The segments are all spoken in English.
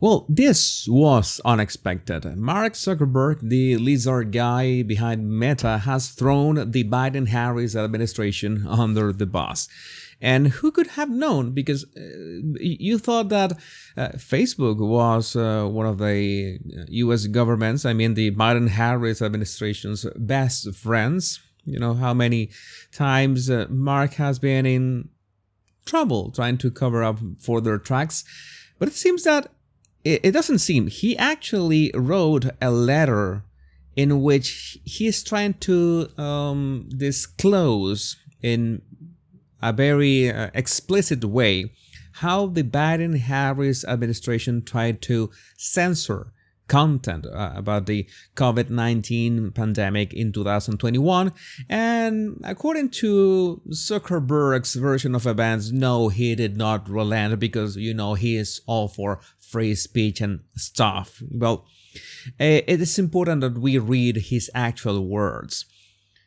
Well, this was unexpected. Mark Zuckerberg, the lizard guy behind Meta, has thrown the Biden-Harris administration under the bus. And who could have known? Because you thought that Facebook was one of the US government's, the Biden-Harris administration's best friends. You know how many times Mark has been in trouble trying to cover up for their tracks. But it seems that it doesn't seem. He actually wrote a letter in which he is trying to disclose in a very explicit way how the Biden-Harris administration tried to censor content about the COVID-19 pandemic in 2021. And according to Zuckerberg's version of events, no, he did not relent because, he is all for free speech and stuff. Well, it is important that we read his actual words.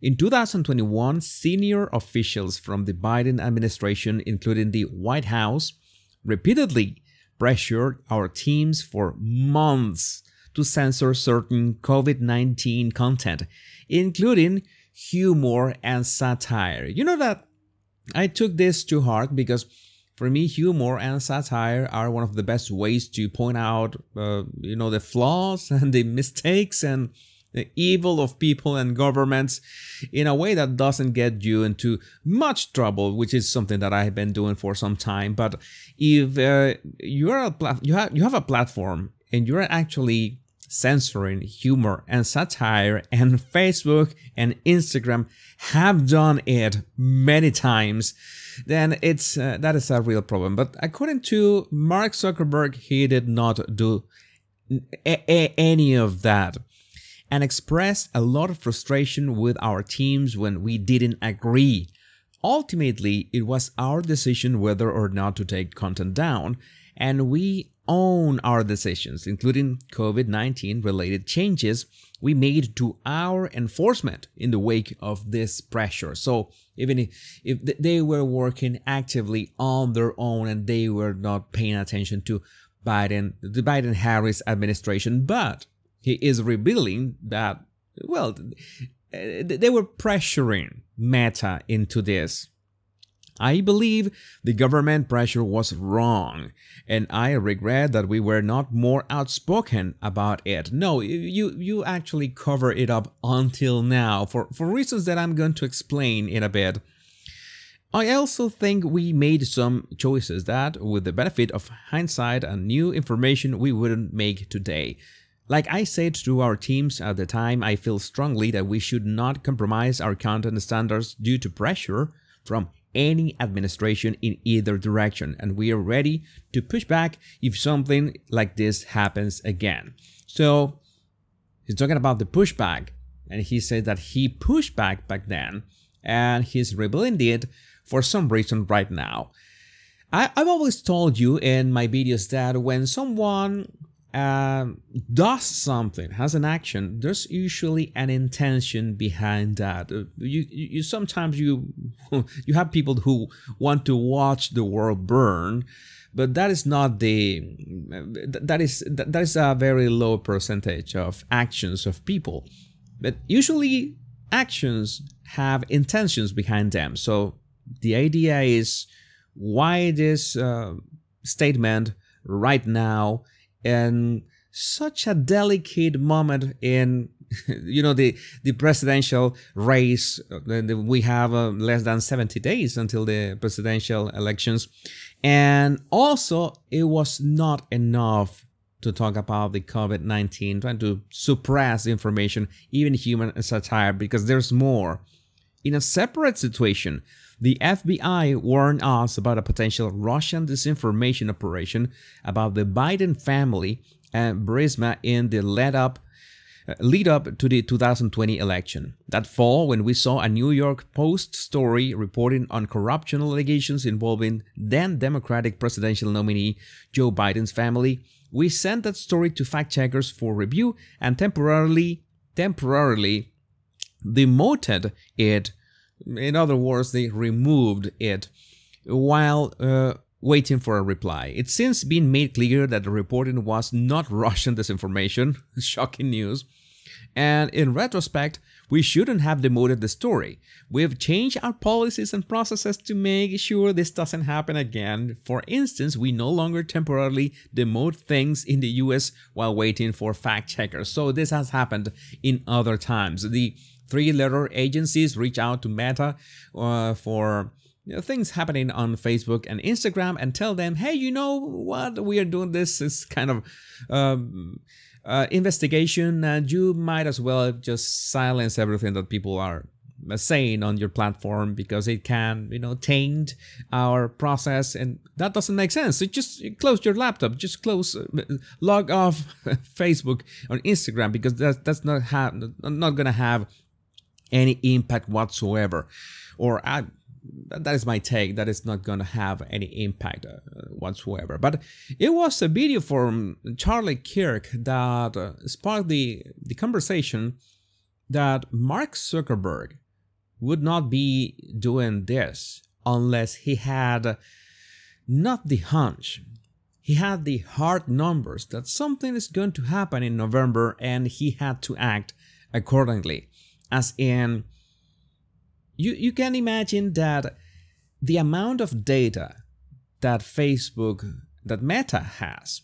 In 2021, senior officials from the Biden administration, including the White House, repeatedly pressured our teams for months to censor certain COVID-19 content, including humor and satire. You know that I took this to heart because for me, humor and satire are one of the best ways to point out, the flaws and the mistakes and the evil of people and governments in a way that doesn't get you into much trouble, which is something that I've been doing for some time. But if you have a platform and you're actually censoring humor and satire, and Facebook and Instagram have done it many times, then that is a real problem. But according to Mark Zuckerberg, he did not do any of that, and expressed a lot of frustration with our teams when we didn't agree. Ultimately, it was our decision whether or not to take content down, and we own our decisions, including COVID-19 related changes we made to our enforcement in the wake of this pressure. So even if they were working actively on their own and they were not paying attention to the Biden-Harris administration, but he is revealing that, well, they were pressuring Meta into this. I believe the government pressure was wrong, and I regret that we were not more outspoken about it. No, you actually cover it up until now for reasons that I'm going to explain in a bit. I also think we made some choices that, with the benefit of hindsight and new information, we wouldn't make today. Like I said to our teams at the time, I feel strongly that we should not compromise our content standards due to pressure from any administration in either direction, and we are ready to push back if something like this happens again. So he's talking about the pushback, and he said that he pushed back then, and he's revealing it for some reason right now. I've always told you in my videos that when someone does something, has an action, there's usually an intention behind that. You sometimes you have people who want to watch the world burn, but that is not that is a very low percentage of actions of people. But usually actions have intentions behind them. So the idea is why this statement right now, and such a delicate moment in the presidential race. We have less than 70 days until the presidential elections, and also it was not enough to talk about the COVID-19, trying to suppress information, even humor and satire, because there's more. In a separate situation, the FBI warned us about a potential Russian disinformation operation about the Biden family and Burisma in the lead up to the 2020 election. That fall, when we saw a New York Post story reporting on corruption allegations involving then Democratic presidential nominee Joe Biden's family, we sent that story to fact-checkers for review and temporarily demoted it. In other words, they removed it, while waiting for a reply. It's since been made clear that the reporting was not Russian disinformation, shocking news. And in retrospect, we shouldn't have demoted the story. We've changed our policies and processes to make sure this doesn't happen again. For instance, we no longer temporarily demote things in the US while waiting for fact checkers. So this has happened in other times. The three-letter agencies reach out to Meta for things happening on Facebook and Instagram and tell them, hey, you know what, we are doing this is kind of investigation, and you might as well just silence everything that people are saying on your platform because it can, taint our process, and that doesn't make sense. So just close your laptop, just log off Facebook or Instagram, because that's not gonna have any impact whatsoever. Or that is my take, that it's not going to have any impact whatsoever. But it was a video from Charlie Kirk that sparked the conversation that Mark Zuckerberg would not be doing this unless he had not the hunch, he had the hard numbers that something is going to happen in November, and he had to act accordingly. As in, you can imagine that the amount of data that Meta has,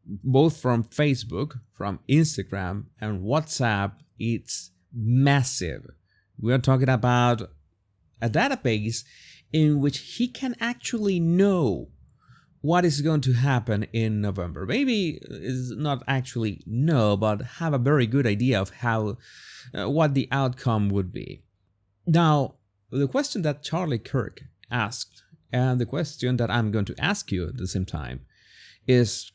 both from Facebook, from Instagram, and WhatsApp, it's massive. We are talking about a database in which he can actually know what is going to happen in November. Maybe is not actually know, but have a very good idea of how what the outcome would be. Now, the question that Charlie Kirk asked, and the question that I'm going to ask you at the same time, is: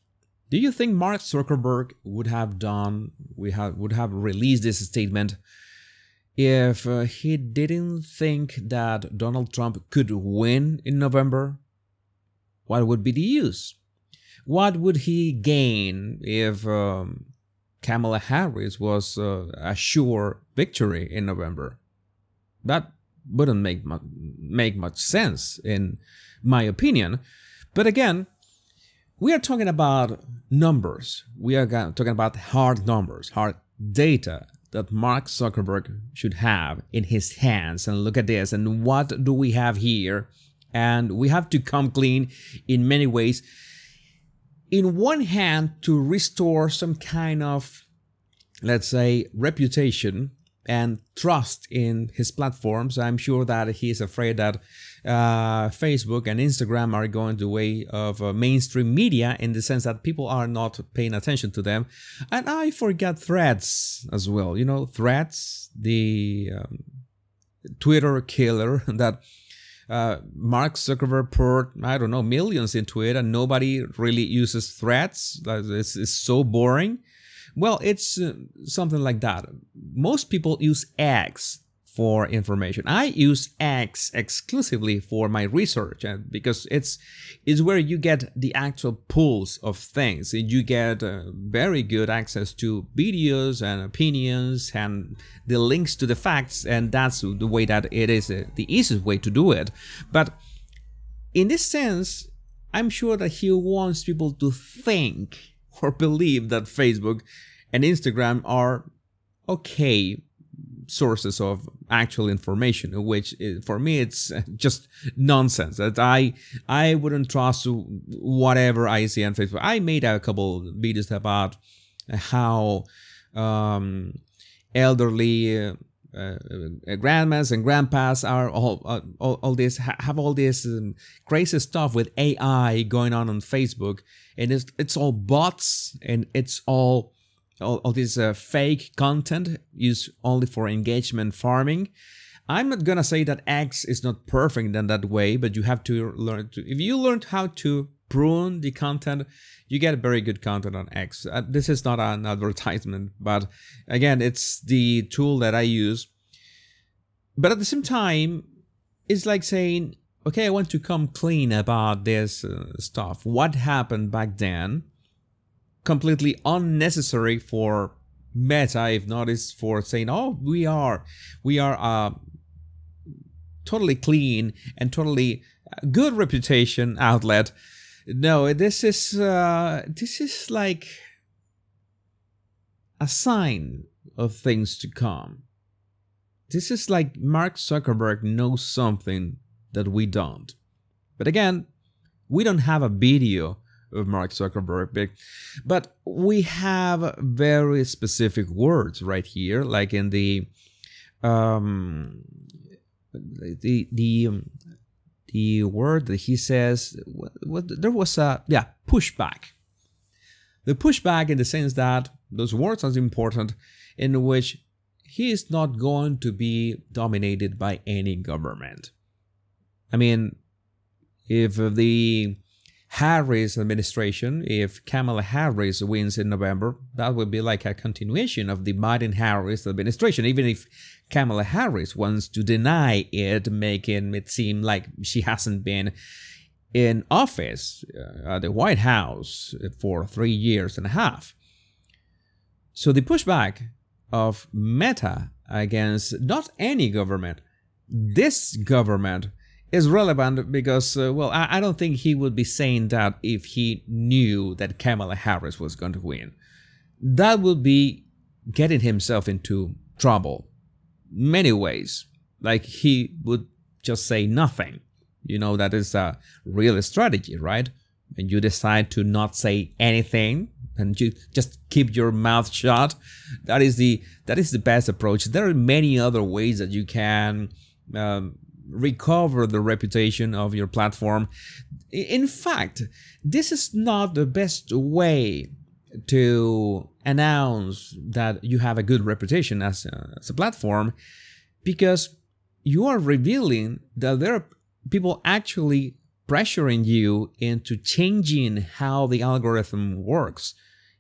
do you think Mark Zuckerberg would have released this statement if he didn't think that Donald Trump could win in November? What would be the use? What would he gain if Kamala Harris was a sure victory in November? That wouldn't make much sense, in my opinion. But again, we are talking about numbers. We are talking about hard numbers, hard data that Mark Zuckerberg should have in his hands. And look at this, and what do we have here? And we have to come clean in many ways. In one hand, to restore some kind of, let's say, reputation and trust in his platforms. I'm sure that he is afraid that Facebook and Instagram are going the way of mainstream media, in the sense that people are not paying attention to them. And I forgot Threads as well. Threads, the Twitter killer that Mark Zuckerberg poured, I don't know, millions into it, and nobody really uses Threads. It's so boring. Well, it's something like that. Most people use X for information. I use X exclusively for my research, because it's where you get the actual pulse of things. You get very good access to videos and opinions and the links to the facts, and that's the way that it is the easiest way to do it. But in this sense, I'm sure that he wants people to think or believe that Facebook and Instagram are okay sources of actual information, which for me it's just nonsense. That I wouldn't trust whatever I see on Facebook. I made a couple videos about how elderly grandmas and grandpas are all this have all this crazy stuff with AI going on Facebook, and it's all bots, and it's all this fake content used only for engagement farming. I'm not gonna say that X is not perfect in that way, but you have to learn to. If you learned how to prune the content, you get very good content on X. This is not an advertisement, but again, it's the tool that I use. But at the same time, it's like saying, okay, I want to come clean about this stuff. What happened back then? Completely unnecessary for Meta, if not is for saying, oh, we are totally clean and totally good reputation outlet. No, this is like a sign of things to come. This is like Mark Zuckerberg knows something that we don't. But again, we don't have a video of Mark Zuckerberg, but we have very specific words right here, like in the word that he says. There was a pushback. The pushback in the sense that those words are important, in which he is not going to be dominated by any government. I mean, if the Harris administration, if Kamala Harris wins in November, that would be like a continuation of the Biden-Harris administration, even if Kamala Harris wants to deny it, making it seem like she hasn't been in office at the White House for 3 years and a half. So the pushback of Meta against not any government, this government, is relevant because, well, I don't think he would be saying that if he knew that Kamala Harris was going to win. That would be getting himself into trouble many ways. Like, he would just say nothing. You know, that is a real strategy, right? And you decide to not say anything and you just keep your mouth shut. That is the best approach. There are many other ways that you can recover the reputation of your platform. In fact, this is not the best way to announce that you have a good reputation as a platform, because you are revealing that there are people actually pressuring you into changing how the algorithm works,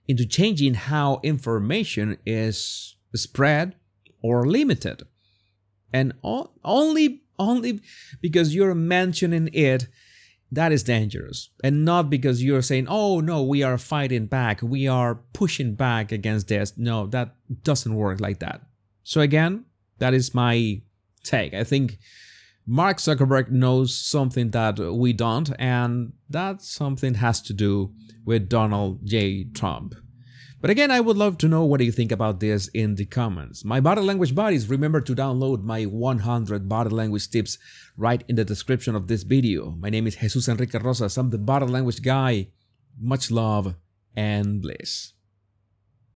into changing how information is spread or limited. And only because you're mentioning it, that is dangerous. And not because you're saying, oh no, we are fighting back, we are pushing back against this. No, that doesn't work like that. So again, that is my take. I think Mark Zuckerberg knows something that we don't, and that something has to do with Donald J. Trump. But again, I would love to know what you think about this in the comments. My body language buddies, remember to download my 100 body language tips right in the description of this video. My name is Jesus Enrique Rosas. I'm the body language guy. Much love and bliss.